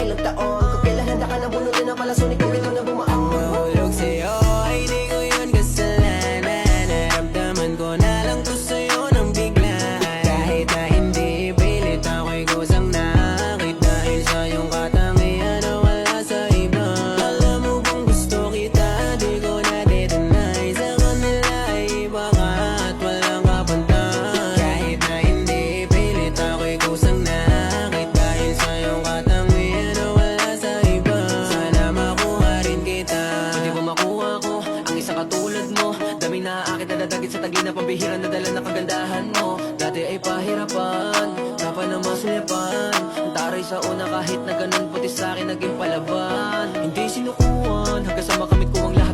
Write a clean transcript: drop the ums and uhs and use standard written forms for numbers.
ilang taon. Kung kailan handa ka ng bunutin ang palasunin kung ikaw na bumaon. Ang mahulog sa'yo ay di ko yun kasalanan. Naramdaman ko na lang to sa'yo ng biglaan. Kahit na hindi pilit ako'y kusang nakakit. Dahil sa iyong katangian na wala sa iba. Alam mo kung gusto kita, di ko na detonay. Sa kanila ay iba ka at walang kapantay. Kahit na hindi pilit ako'y kusang nakakit. Dahil sa iyong katangian na wala sa iba. Sana makuha rin kita. Pwede ba makuha ko ang isang katulad mo? Daming naaakit na dadagit sa tagli na pambihirang nadala na kagandahan mo. Dati ay pahirapan, kapan na masulyapan. Ang taray sa una kahit na ganun puti sa'kin naging palaban. Hindi sinukuhan hanggang sa makamit ko ang lahat.